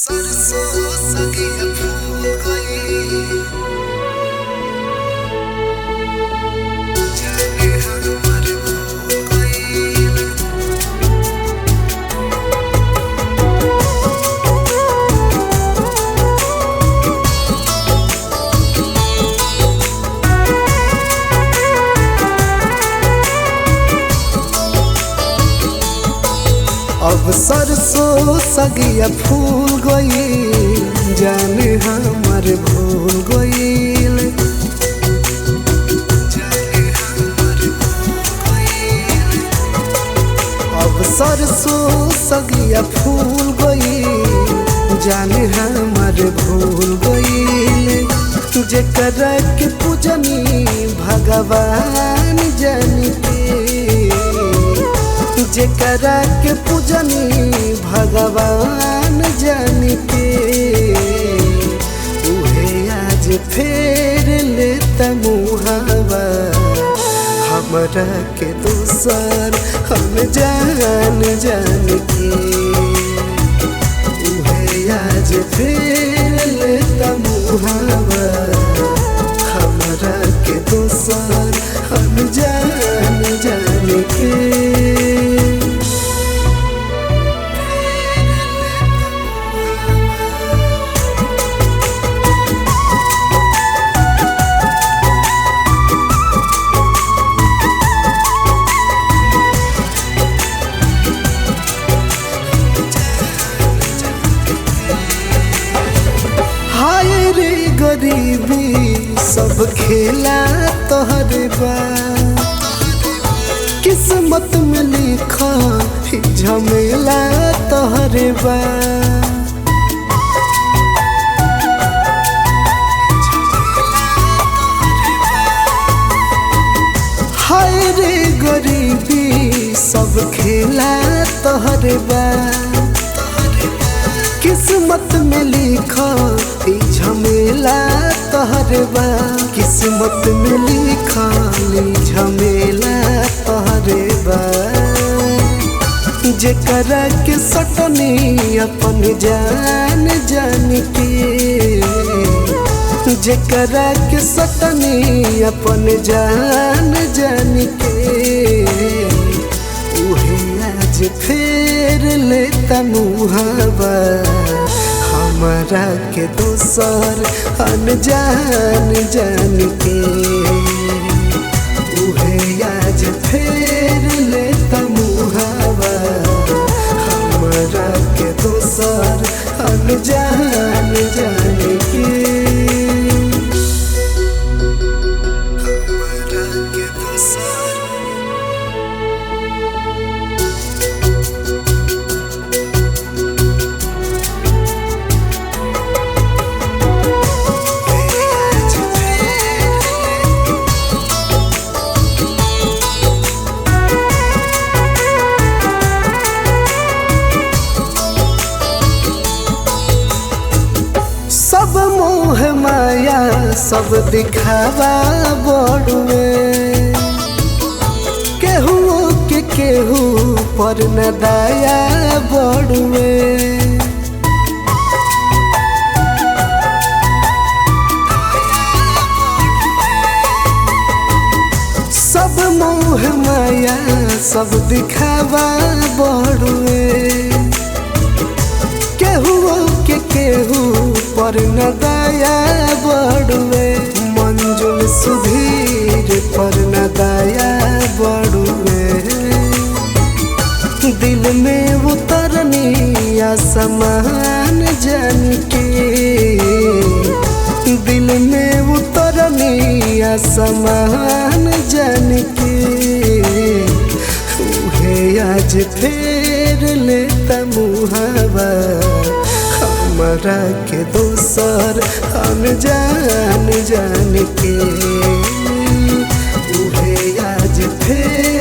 सरसों सगिया फूल गई जाने हमर भूल गईल। अब सरसों सगिया फूल गई जाने हमर भूल गईल। अब सरसों सगिया फूल गई जाने हमर भूल गईल। जेकरा के पूजनी भगवान जानते, जेकरा के पूजनी भगवान जानते, उहे आज फेर लेता मुहावा हमरा के दूसर हम जान के। उहे आज फेर लेता मुहावा हमरा के दूसर हम जान के। हाय रे गरीबी सब खेला तोहरे बा, किस्मत में लिखा झमेला तोहरे बा। हाय रे गरीबी सब खेला तोहरे बा, किस्मत में लिखा झमेला तोहरे बा। किस्मत में लिखा झमेला तोहरे बा। जेकरा के सटनी अपन जान के, जेकरा के सटनी अपन जान के, उहे आज फेर लेता मुहावा हमरा के दोसर अनजान के। उहे आज फेर लेता मुहावा हमरा के दोसर अनजान के। हमरा के दोसर सब मोह माया सब दिखावा बड़ुए, केहू के केहू पर न दया बड़ुए। सब मोह माया सब दिखावा बड़ुए, केहू के केहू पर न दया बड़ुए। मंजुल सुधीर पर न दया बड़ुए। दिल में उतरनी आसमान के, दिल में उतरनी आसमान के। उहे आज फेर लेता मुहावा हमरा के दोसर अनजान के। उहे आज फेर